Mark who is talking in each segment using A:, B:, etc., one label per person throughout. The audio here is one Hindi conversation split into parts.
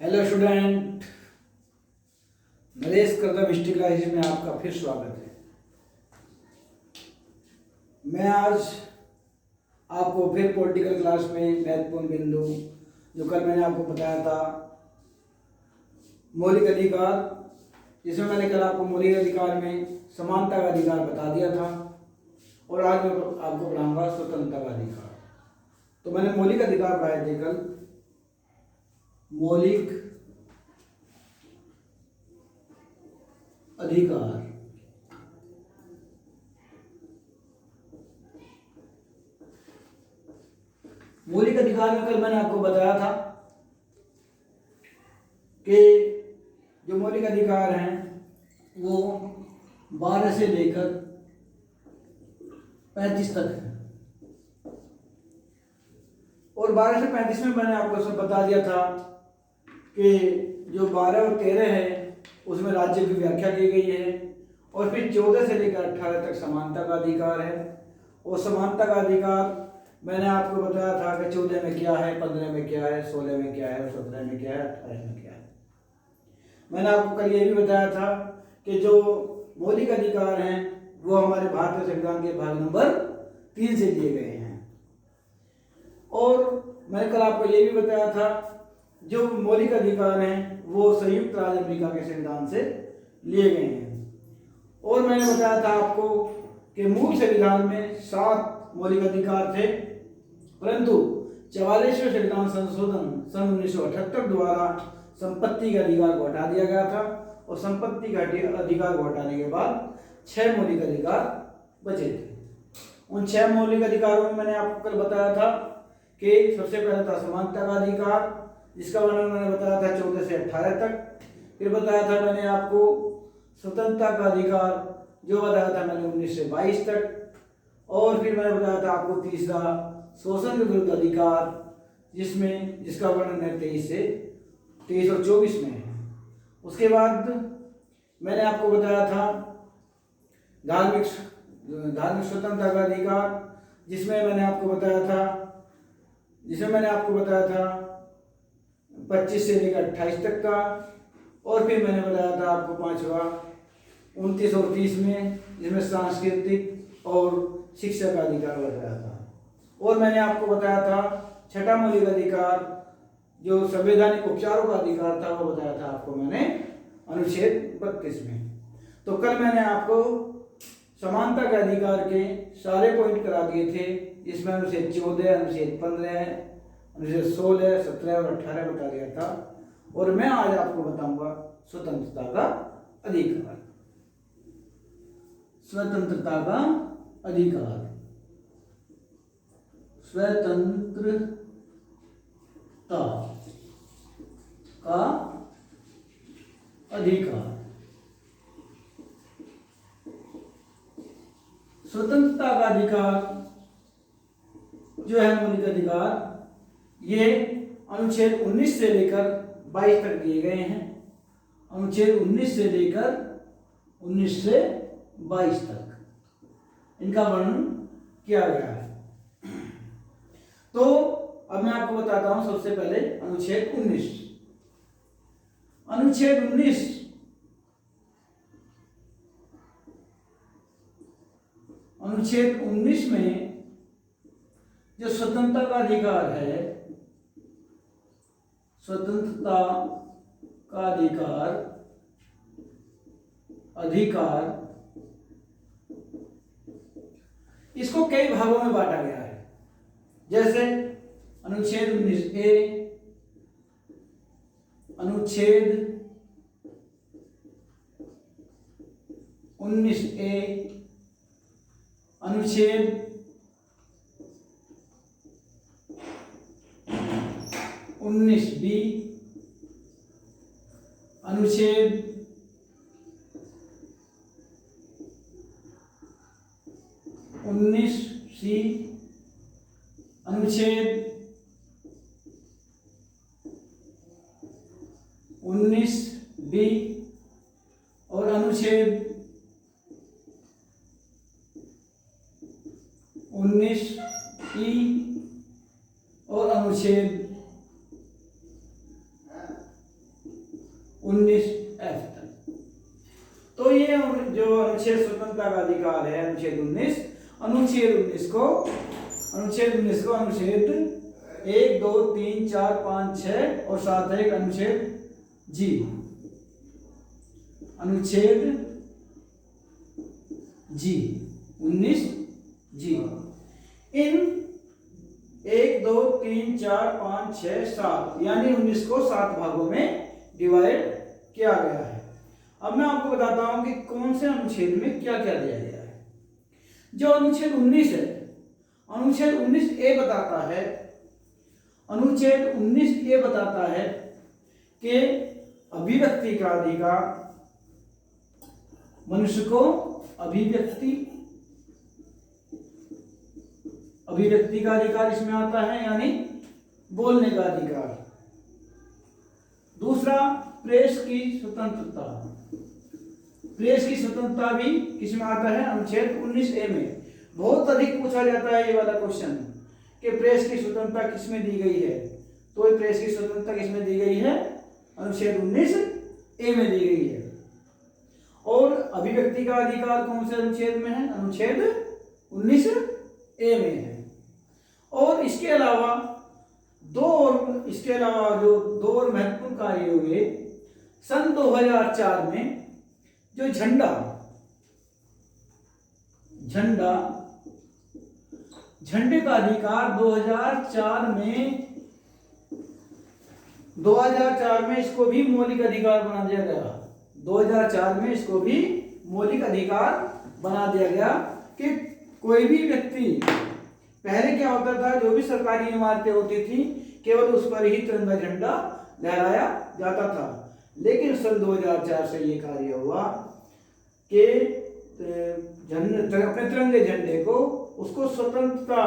A: Hello student, Naresh Kardam history classes में आपका फिर स्वागत है। मैं आज आपको फिर पॉलिटिकल क्लास में महत्वपूर्ण बिंदु जो कल मैंने आपको बताया था मौलिक अधिकार, जिसमें मैंने कल आपको मौलिक अधिकार में समानता का अधिकार बता दिया था और आज मैं आपको पढ़ाऊंगा स्वतंत्रता का अधिकार। तो मैंने मौलिक अधिकार पढ़ाए थे कल। मौलिक अधिकार मौलिक अधिकार में कल मैंने आपको बताया था कि जो मौलिक अधिकार हैं वो 12 से लेकर 35 तक है और 12 से 35 में मैंने आपको सब बता दिया था कि जो 12 और 13 है उसमें राज्य की व्याख्या की गई है और फिर 14 से लेकर 18 तक समानता का अधिकार है। और समानता का अधिकार मैंने आपको बताया था कि 14 में क्या है, 15 में क्या है, 16 में क्या है, 17 में क्या है, 18 में क्या है। मैंने आपको कल ये भी बताया था कि जो मौलिक अधिकार हैं वो हमारे भारतीय संविधान के भाग नंबर 3 से दिए गए हैं। और मैंने कल आपको ये भी बताया था जो मौलिक अधिकार हैं वो संयुक्त राज्य अमेरिका के संविधान से लिए गए हैं। और मैंने बताया था आपको कि मूल संविधान में 7 मौलिक अधिकार थे, परंतु 44वें संविधान संशोधन सन 1978 द्वारा संपत्ति के अधिकार को हटा दिया गया था और संपत्ति के अधिकार को हटाने के बाद 6 मौलिक अधिकार बचे थे। उन 6 मौलिक अधिकारों में मैंने आपको कल बताया था कि सबसे पहले था समानता का अधिकार, जिसका वर्णन मैंने बताया था 14 से 18 तक। फिर बताया था मैंने आपको स्वतंत्रता का अधिकार, जो बताया था मैंने 19 से 22 तक। और फिर मैंने बताया था आपको तीसरा शोषण के विरुद्ध अधिकार, जिसका वर्णन है 23 और 24 में है। उसके बाद मैंने आपको बताया था धार्मिक स्वतंत्रता का अधिकार, जिसमें मैंने आपको बताया था 25 से लेकर 28 तक का। और फिर मैंने बताया था आपको पांचवा 29 और 30 में, जिसमें सांस्कृतिक और शिक्षा का अधिकार बताया था। और मैंने आपको बताया था छठा मौलिक अधिकार जो संवैधानिक उपचारों का अधिकार था, वो बताया था आपको मैंने अनुच्छेद 32 में। तो कल मैंने आपको समानता के अधिकार के सारे पॉइंट करा दिए थे, जिसमें अनुच्छेद 14, अनुच्छेद 15, अनुच्छेद 16, 17 और 18 बता दिया था। और मैं आज आपको बताऊंगा स्वतंत्रता का अधिकार। स्वतंत्रता का अधिकार, स्वतंत्रता का अधिकार। स्वतंत्रता का अधिकार जो है मौलिक अधिकार, ये अनुच्छेद 19 से लेकर 22 तक दिए गए हैं। अनुच्छेद 19 से लेकर 22 तक इनका वर्णन किया गया है। तो अब मैं आपको बताता हूं सबसे पहले अनुच्छेद 19। अनुच्छेद 19 में जो स्वतंत्रता का अधिकार है, स्वतंत्रता का अधिकार इसको कई भागों में बांटा गया है। जैसे अनुच्छेद 19A, अनुच्छेद 19A, अनुच्छेद 19B, अनुच्छेद 19C, अनुच्छेद 19B और अनुच्छेद 19E और अनुच्छेद स्वतंत्रता का अधिकार है अनुच्छेद 19। अनुच्छेद 19 को अनुच्छेद 1 2 3 4 5 6 और साथ है एक अनुच्छेद जी, अनुच्छेद जी 19 जी। इन 1 2 3 4 5 6 7 यानी 19 को 7 भागों में डिवाइड किया गया है। अब मैं आपको बताता हूं कि कौन से अनुच्छेद में क्या क्या दिया गया है। जो अनुच्छेद 19 है, अनुच्छेद 19 ए बताता है, अनुच्छेद 19 ए बताता है कि अभिव्यक्ति का अधिकार, मनुष्य को अभिव्यक्ति का अधिकार इसमें आता है, यानी बोलने का अधिकार। दूसरा, प्रेस की स्वतंत्रता, प्रेस की स्वतंत्रता भी किसमें आता है, अनुच्छेद 19 ए में। बहुत अधिक पूछा जाता है ये वाला क्वेश्चन कि प्रेस की स्वतंत्रता किसमें दी गई है, तो ये प्रेस की स्वतंत्रता किसमें दी गई है, अनुच्छेद 19 ए में दी गई है। और अभिव्यक्ति का अधिकार कौन से अनुच्छेद में है, अनुच्छेद 19 ए में है। और इसके अलावा जो दो और महत्वपूर्ण कार्य हुए सन 2004 में, जो झंडे का अधिकार 2004 में इसको भी मौलिक अधिकार बना दिया गया। 2004 में इसको भी मौलिक अधिकार बना दिया गया कि कोई भी व्यक्ति, पहले क्या होता था, जो भी सरकारी इमारतें होती थी केवल उस पर ही तिरंगा झंडा लहराया जाता था। लेकिन सन 2004 से ये कार्य हुआ कि अपने तिरंगे झंडे को, उसको स्वतंत्रता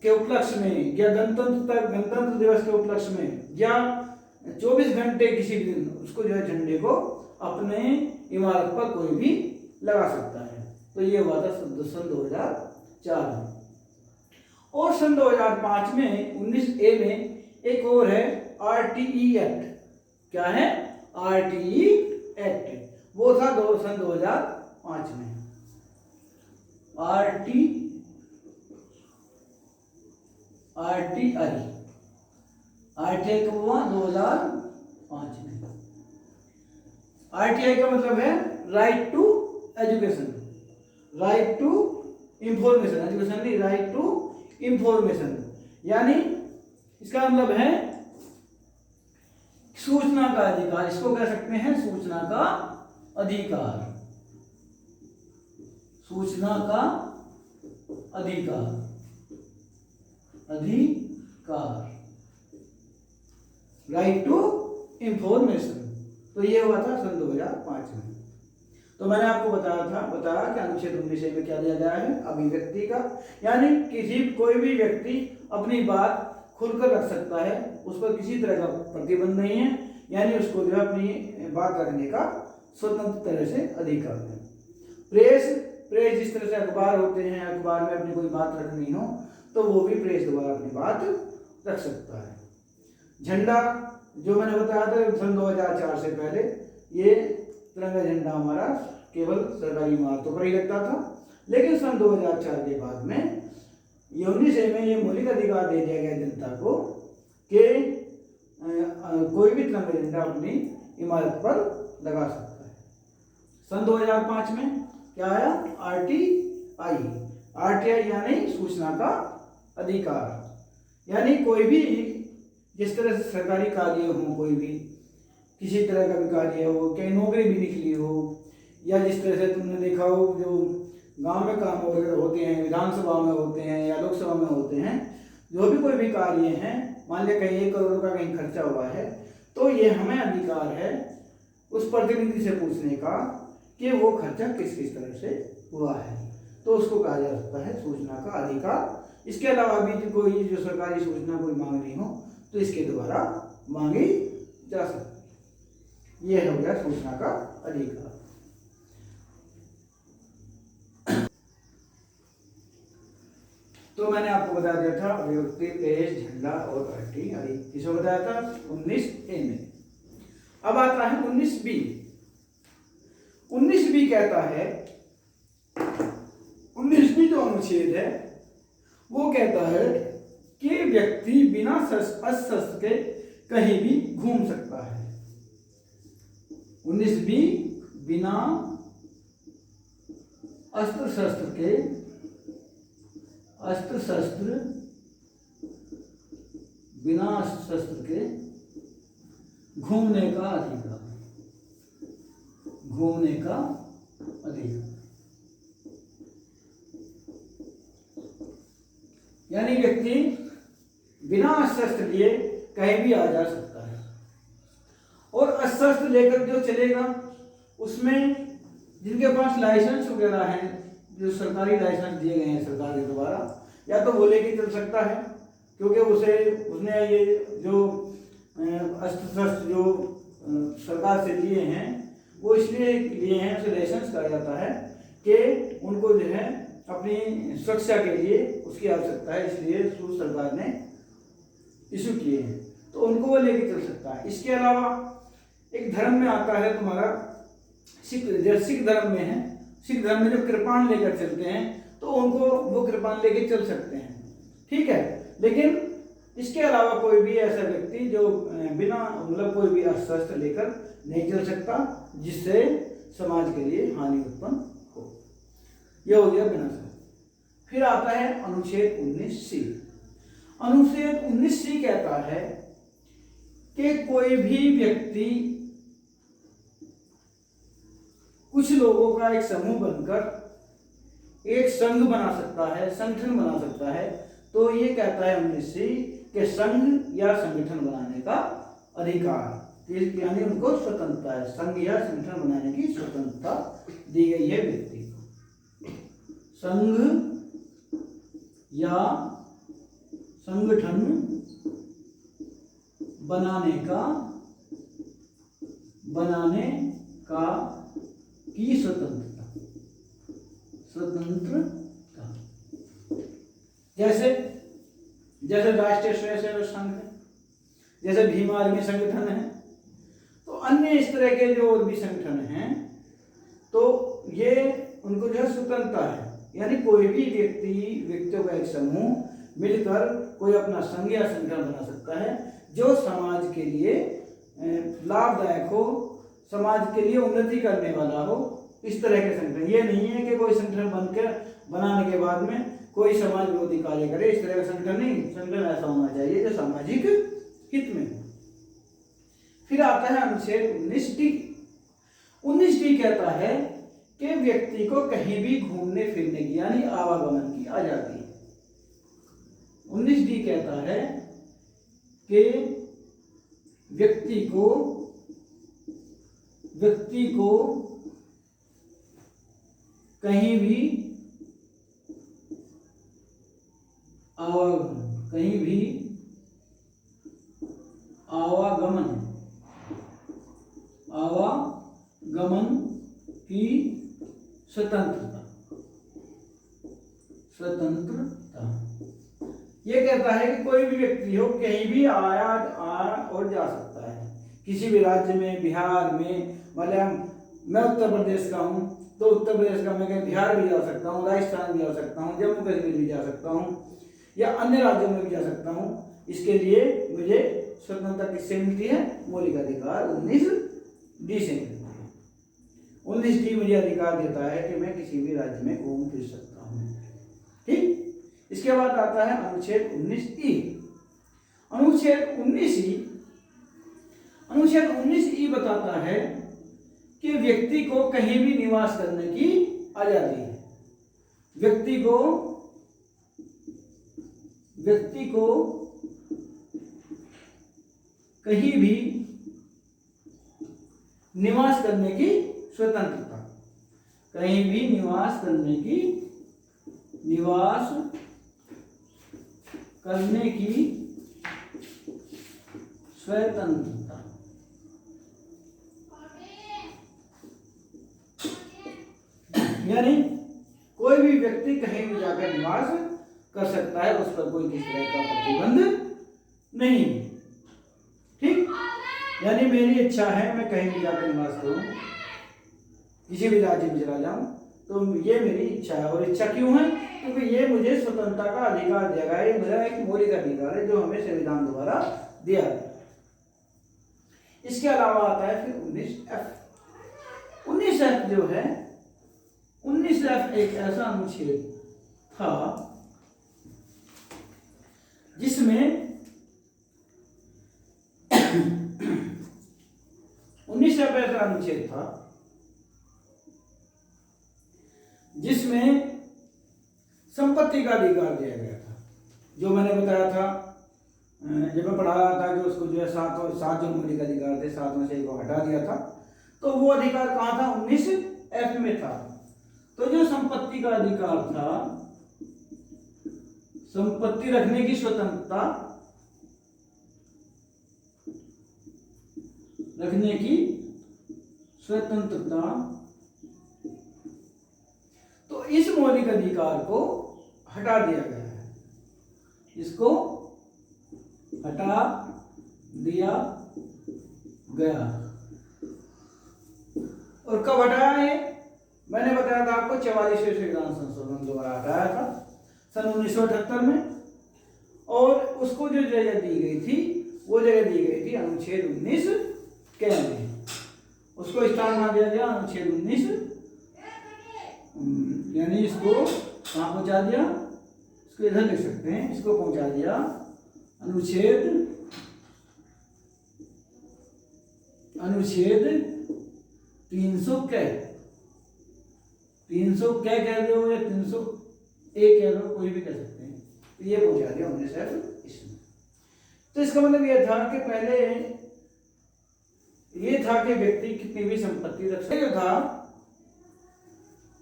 A: के उपलक्ष्य में या गणतंत्र दिवस के उपलक्ष्य में या 24 घंटे किसी दिन उसको जो है झंडे को अपने इमारत पर कोई भी लगा सकता है। तो ये हुआ था सन 2004 में। और सन 2005 में 19 ए में एक और है RTE एक्ट। क्या है, RTE एक्ट, वो था सन 2005 में। RTI कब हुआ, 2005 में। RTI का मतलब है right to education, right to information, education नहीं, राइट टू इंफॉर्मेशन, यानी इसका मतलब है सूचना का अधिकार। इसको कह सकते हैं सूचना का अधिकार, सूचना का अधिकार, राइट टू इंफॉर्मेशन। तो ये हुआ था सन 2005 में। तो मैंने आपको बताया कि अनुच्छेद 19 में क्या दिया गया है, अभिव्यक्ति का, यानी कोई भी व्यक्ति अपनी बात खुलकर रख सकता है, उस पर किसी तरह का प्रतिबंध नहीं है, यानी उसको जो है अपनी बात रखने का स्वतंत्र तरह से अधिकार है। प्रेस जिस तरह से अखबार होते हैं, अखबार में अपनी कोई बात रखनी हो तो वो भी प्रेस द्वारा अपनी बात रख सकता है। झंडा, जो मैंने बताया था सन 2004 से पहले ये तिरंगा झंडा हमारा केवल सरकारी इमारतों पर ही लगता था, लेकिन सन 2004 के बाद में 19 में ये मौलिक अधिकार दे दिया गया जनता को कि कोई भी तिरंगा झंडा अपनी इमारत पर लगा सकता है। सन 2005 में क्या आया, RTI यानी सूचना का अधिकार, यानी कोई भी जिस तरह से सरकारी कार्य हो, कोई भी किसी तरह का भी कार्य हो, कहीं नौकरी भी निकली हो, या जिस तरह से तुमने देखा हो जो गांव में काम वगैरह होते हैं, विधानसभा में होते हैं या लोकसभा में होते हैं, जो भी कोई भी कार्य है, मान लिया कहीं 1 करोड़ का कहीं खर्चा हुआ है, तो ये हमें अधिकार है उस प्रतिनिधि से पूछने का कि वो खर्चा किस किस तरह से हुआ है, तो उसको कहा जा सकता है सूचना का अधिकार। इसके अलावा भी कोई जो सरकारी सूचना कोई मांगनी हो तो इसके द्वारा मांगी जा सकती है। यह हो गया सूचना का अधिकार। तो मैंने आपको बता दिया था अभिव्यक्ति, प्रेस, झंडा और RTI, किसको बताया था, 19A में। अब आता है 19B। 19B कहता है जो अनुच्छेद है वो कहता है कि व्यक्ति बिना अस्त्र के कहीं भी घूम सकता है। 19 बी बिना अस्त्र शस्त्र के घूमने का अधिकार। यानी व्यक्ति बिना अस्त्र लिए कहीं भी आ जा सकता है। और अस्त्र लेकर जो चलेगा उसमें जिनके पास लाइसेंस वगैरह है, जो सरकारी लाइसेंस दिए गए हैं सरकार के द्वारा, या तो वो लेके चल सकता है, क्योंकि उसने ये जो अस्त्र शस्त्र जो सरकार से लिए हैं वो इसलिए लिए हैं, उसे लाइसेंस कहा जाता है कि उनको जो है अपनी सुरक्षा के लिए उसकी आवश्यकता है, इसलिए सरकार ने इशू किए हैं, तो उनको वो लेके चल सकता है। इसके अलावा एक धर्म में आता है तुम्हारा सिख धर्म में है, सिख धर्म में जो कृपाण लेकर चलते हैं तो उनको वो कृपाण लेके चल सकते हैं, ठीक है। लेकिन इसके अलावा कोई भी ऐसा व्यक्ति जो बिना मतलब कोई भी अस्त्र लेकर नहीं चल सकता जिससे समाज के लिए हानि उत्पन्न हो। यह हो गया बिना शस्त्र। फिर आता है अनुच्छेद 19C। अनुच्छेद 19C कहता है कि कोई भी व्यक्ति कुछ लोगों का एक समूह बनकर एक संघ बना सकता है, संगठन बना सकता है। तो ये कहता है 19C कि संघ या संगठन बनाने का अधिकार, यानी उनको स्वतंत्रता है, संघ या संगठन बनाने की स्वतंत्रता दी गई है व्यक्ति को। संघ या संगठन बनाने का की स्वतंत्रता। जैसे राष्ट्रीय स्वयंसेवक संघ है, जैसे भीम आर्मी संगठन है, तो अन्य इस तरह के जो और भी संगठन हैं, तो ये उनको जो है स्वतंत्रता है। यानी कोई भी व्यक्तियों का एक समूह मिलकर कोई अपना संघ या संगठन बना सकता है जो समाज के लिए लाभदायक हो, समाज के लिए उन्नति करने वाला हो, इस तरह के संगठन। ये नहीं है कि कोई संगठन बनाने के बाद में कोई समाज विरोधी कार्य करे, इस तरह का संगठन नहीं। संगठन ऐसा होना चाहिए जो सामाजिक हित में हो। फिर आता है अनुच्छेद 19D। 19D कहता है कि व्यक्ति को कहीं भी घूमने फिरने की यानी आवागमन की आजादी है। 19D कहता है कि व्यक्ति को कहीं भी आवागमन की स्वतंत्रता। यह कहता है कि कोई भी व्यक्ति हो कहीं भी आ और जा सकता है, किसी भी राज्य में, बिहार में, मतलब मैं उत्तर प्रदेश का हूँ तो उत्तर प्रदेश का मैं कहीं बिहार भी जा सकता हूँ, राजस्थान भी जा सकता हूँ, जम्मू कश्मीर भी जा सकता हूँ, या अन्य राज्यों में भी जा सकता हूँ। इसके लिए मुझे स्वतंत्रता किससे मिलती है? मौलिक अधिकार 19D से मिलती है। 19D मुझे अधिकार देता है कि मैं किसी भी राज्य में घूम फिर सकता हूँ, ठीक। इसके बाद आता है अनुच्छेद 19E। अनुच्छेद 19E बताता है कि व्यक्ति को कहीं भी निवास करने की आजादी है। व्यक्ति को कहीं भी निवास करने की स्वतंत्रता। कहीं भी निवास करने की स्वतंत्रता। यानी कोई भी व्यक्ति कहीं भी जाकर निवास कर सकता है, उस पर कोई किसी तरह का प्रतिबंध नहीं, ठीक। यानी मेरी इच्छा है मैं कहीं भी जाकर निवास करूं, किसी भी राज्य में चला जाऊं, तो ये मेरी इच्छा है। और इच्छा क्यों है? क्योंकि ये मुझे स्वतंत्रता का अधिकार दिया गया है, ये मेरा एक मौलिक अधिकार है जो हमें संविधान द्वारा दिया गया। इसके अलावा आता है फिर 19F। 19F जो है, 19F एक ऐसा अनुच्छेद था जिसमें 19F ऐसा अनुच्छेद था जिसमें संपत्ति का अधिकार दिया गया था। जो मैंने बताया था जब मैं पढ़ा रहा था कि उसको जो है सात जो मौलिक अधिकार थे, 7 में से एक को हटा दिया था, तो वो अधिकार कहाँ था? 19F में था। तो जो संपत्ति का अधिकार था, संपत्ति रखने की स्वतंत्रता, रखने की स्वतंत्रता, तो इस मौलिक अधिकार को हटा दिया गया है। इसको हटा दिया गया। और कब हटाया है? मैंने बताया था आपको 44वें संविधान संशोधन द्वारा हटाया था सन 1978 में। और उसको जो जगह दी गई थी, वो जगह दी गई थी अनुच्छेद 19 के में। उसको स्थान कहाँ दिया गया? अनुच्छेद 19, यानी इसको कहाँ पहुंचा दिया? इसको इधर लिख सकते हैं, इसको पहुंचा दिया अनुच्छेद 300 क्या कह दो या 301 कह दो, कोई भी कह सकते हैं। तो ये पहुंचा दिया 19F इसमें। तो इसका मतलब ये था कि पहले ये था कि व्यक्ति कितनी भी संपत्ति रख सकता था।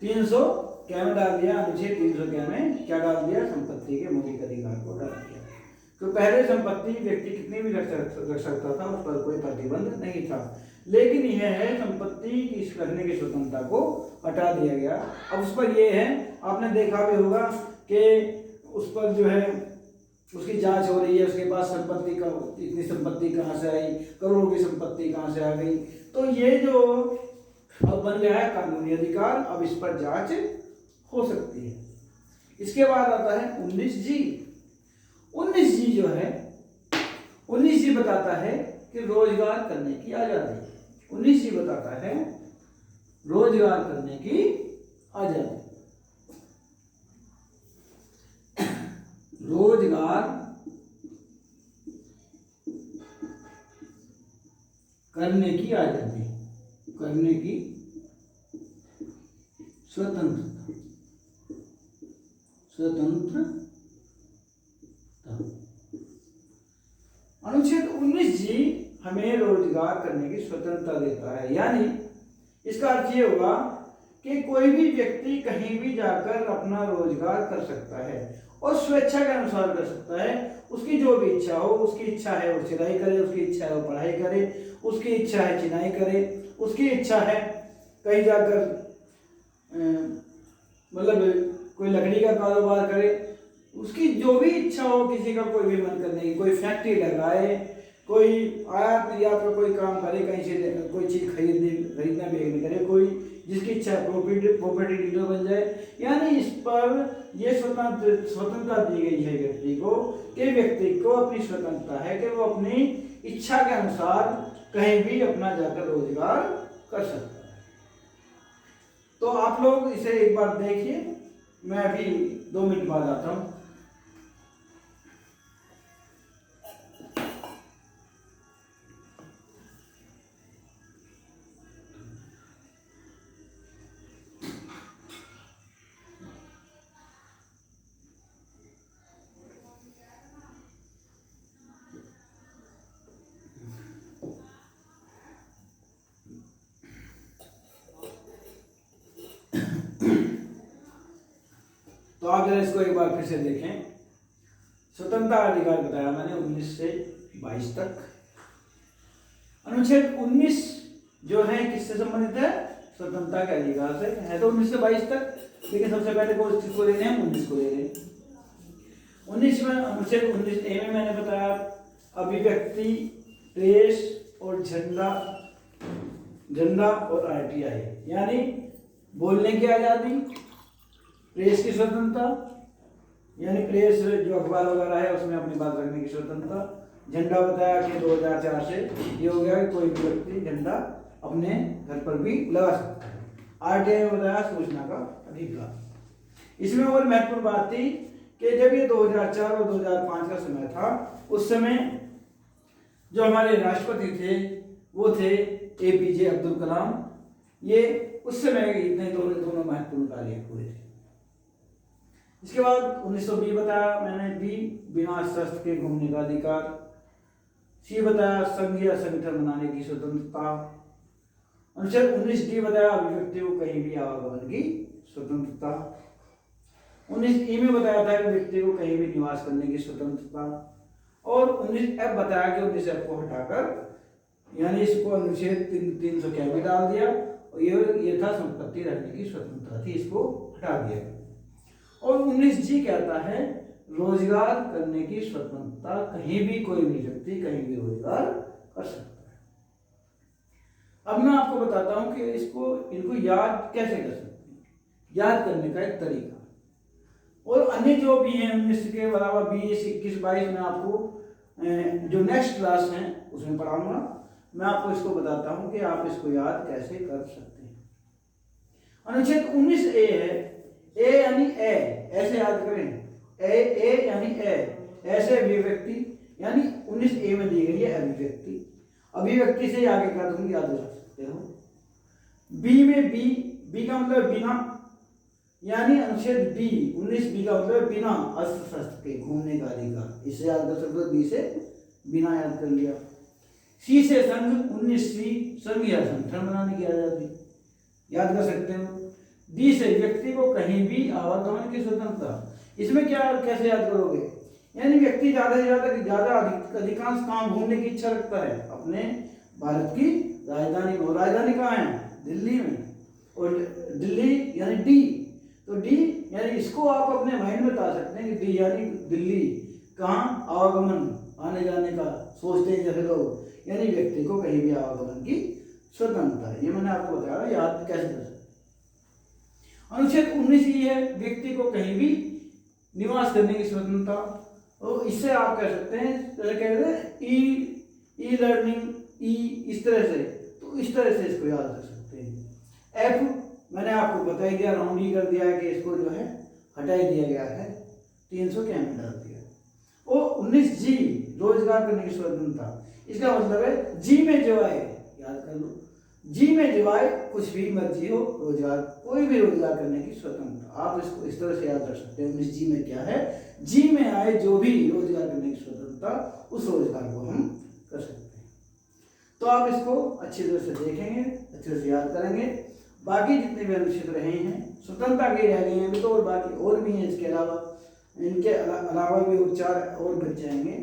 A: 300 क्या में डाल दिया? अनुच्छेद 300 क्या में क्या डाल दिया? संपत्ति के मौलिक अधिकार को डाल दिया। तो पहले संपत्ति व्यक्ति कितनी भी रख सकता था, उस पर कोई प्रतिबंध नहीं था। लेकिन यह है संपत्ति की रखने की स्वतंत्रता को हटा दिया गया। अब उस पर यह है, आपने देखा भी होगा कि उस पर जो है उसकी जांच हो रही है, उसके पास संपत्ति का, इतनी संपत्ति कहाँ से आई, करोड़ों की संपत्ति कहाँ से आ गई। तो ये जो अब बन गया है कानूनी अधिकार, अब इस पर जांच हो सकती है। इसके बाद आता है 19G। 19G जो है, 19G बताता है कि रोजगार करने की आजादी। 19G बताता है रोजगार करने की आजादी। रोजगार करने की आजादी, करने की स्वतंत्रता, स्वतंत्रता। अनुच्छेद 19G हमें रोजगार करने की स्वतंत्रता देता है। यानी इसका अर्थ ये होगा कि कोई भी व्यक्ति कहीं भी जाकर अपना रोजगार कर सकता है और स्वेच्छा के अनुसार कर सकता है। उसकी जो भी इच्छा हो, उसकी इच्छा है वो सिलाई करे, उसकी इच्छा है वो पढ़ाई करे, उसकी इच्छा है चिनाई करे, उसकी इच्छा है कहीं जाकर मतलब कोई लकड़ी का कारोबार करे, उसकी जो भी इच्छा हो, किसी का कोई भी मन करने की, कोई फैक्ट्री लगाए, कोई आयात निर्यात का कोई काम करे, कहीं से कोई चीज खरीदना बेचना करे, कोई जिसकी इच्छा प्रॉपर्टी डीलर बन जाए। यानी इस पर यह स्वतंत्रता दी गई है व्यक्ति को, कि व्यक्ति को अपनी स्वतंत्रता है कि वो अपनी इच्छा के अनुसार कहीं भी अपना जाकर रोजगार कर सकता है। तो आप लोग इसे एक बार देखिए, मैं अभी 2 मिनट बाद आता हूँ। तो आप जरा इसको एक बार फिर से देखें। स्वतंत्रता अधिकार बताया मैंने 19 से 22 तक। अनुच्छेद 19 जो है किससे संबंधित है? स्वतंत्रता के अधिकार से है। तो 19 से 22 तक, लेकिन सबसे पहले किसको लेने हैं? 19 को ले रहे हैं। 19 में अनुच्छेद 19A में मैंने बताया अभिव्यक्ति, प्रेस और झंडा और RTI, यानी बोलने की आजादी, प्रेस की स्वतंत्रता, यानी प्रेस जो अखबार वगैरह है उसमें अपनी बात रखने की स्वतंत्रता। झंडा बताया कि 2004 से ये हो गया कि कोई भी व्यक्ति झंडा अपने घर पर भी लगा सकता है। आरटीआई में बताया सूचना का अधिकार। इसमें और महत्वपूर्ण बात थी कि जब ये 2004 और 2005 का समय था, उस समय जो हमारे राष्ट्रपति थे वो थे एपीजे अब्दुल कलाम। ये उस समय इतने दोनों महत्वपूर्ण कार्य हुए थे। इसके बाद 1920 बताया मैंने, बी बिना शस्त्र के घूमने का अधिकार। सी बताया संघ या संगठन बनाने की स्वतंत्रता। अनुच्छेद 19 डी बताया अभिव्यक्ति को कहीं भी आवागमन की स्वतंत्रता। 19 में बताया था कि व्यक्ति को कहीं भी निवास करने की स्वतंत्रता। और 19 बताया कि 19 को हटाकर यानी इसको अनुच्छेद 300 में डाल दिया और ये था संपत्ति रखने की स्वतंत्रता थी, इसको हटा दिया। और 19 कहता है रोजगार करने की स्वतंत्रता, कहीं भी कोई भी व्यक्ति कहीं भी रोजगार कर सकता है। अब मैं आपको बताता हूं कि इनको याद कैसे कर सकते हैं, याद करने का एक तरीका। और अन्य जो भी हैं 19 के अलावा 20, 21, 22 में आपको जो नेक्स्ट क्लास है उसमें पढ़ाऊंगा। मैं आपको इसको बताता हूं कि आप इसको याद कैसे कर सकते हैं। अनुच्छेद 19A है, ए यानी ऐसे याद करें, ए यानी ऐसे अभिव्यक्ति, यानी 19A में दी गई है अभिव्यक्ति। अभिव्यक्ति से आगे का तुम याद रख सकते हो। बी में बी का मतलब बिना, यानी अनुच्छेद बी 19B का मतलब बिना अस्त्र शस्त्र के घूमने का अधिकार, इसे याद कर सकते हो। बी से बिना याद कर लिया। सी से संघ, 19C संघ या संगठन बनाने की आजादी, याद कर सकते हो। डी से व्यक्ति को कहीं भी आवागमन की स्वतंत्रता, इसमें क्या कैसे याद करोगे, यानी व्यक्ति ज्यादा से ज्यादा अधिकांश काम घूमने की इच्छा रखता है अपने भारत की राजधानी में। राजधानी कहाँ है? दिल्ली में। और दिल्ली यानी डी, तो डी यानी इसको आप अपने माइंड में बता सकते हैं कि डी यानी दिल्ली, कहाँ आवागमन आने जाने का सोचते हैं जैसे लोग, यानी व्यक्ति को कहीं भी आवागमन की स्वतंत्रता है। ये मैंने आपको बताया याद कैसे कर सकते। अनुच्छेद 19 है व्यक्ति को कहीं भी निवास करने की स्वतंत्रता। और इससे आप कह सकते हैं जैसे कहते हैं ई लर्निंग, इस तरह से, तो इस तरह से इसको याद कर सकते हैं। एफ मैंने आपको बता ही दिया, राउंड ही कर दिया है कि इसको जो है हटा ही दिया गया है, 300 के में डाल दिया। और 19G रोजगार करने की स्वतंत्रता, इसका मतलब है जी में जो आए याद कर लो, जी में जो आए कुछ भी मर्जी हो रोजगार, कोई भी रोजगार करने की स्वतंत्रता। आप इसको इस तरह से याद रख सकते हैं। 19G में क्या है? जी में आए जो भी रोजगार करने की स्वतंत्रता, उस रोजगार को हम कर सकते हैं। तो आप इसको अच्छी तरह से देखेंगे, अच्छे से याद करेंगे। बाकी जितने भी अनुच्छेद रहे हैं स्वतंत्रता के रह गए हैं अभी तो, और बाकी और भी हैं इसके अलावा, इनके अलावा भी और 4 और बच जाएंगे।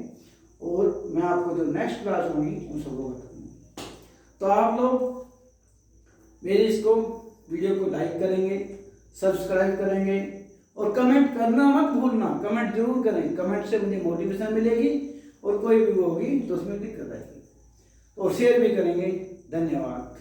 A: और मैं आपको जो नेक्स्ट क्लास होगी उन सबको बताऊंगा। तो आप लोग मेरी इसको वीडियो को लाइक करेंगे, सब्सक्राइब करेंगे और कमेंट करना मत भूलना। कमेंट जरूर करें, कमेंट से मुझे मोटिवेशन मिलेगी और कोई भी होगी तो उसमें दिक्कत आएगी। और शेयर भी करेंगे। धन्यवाद।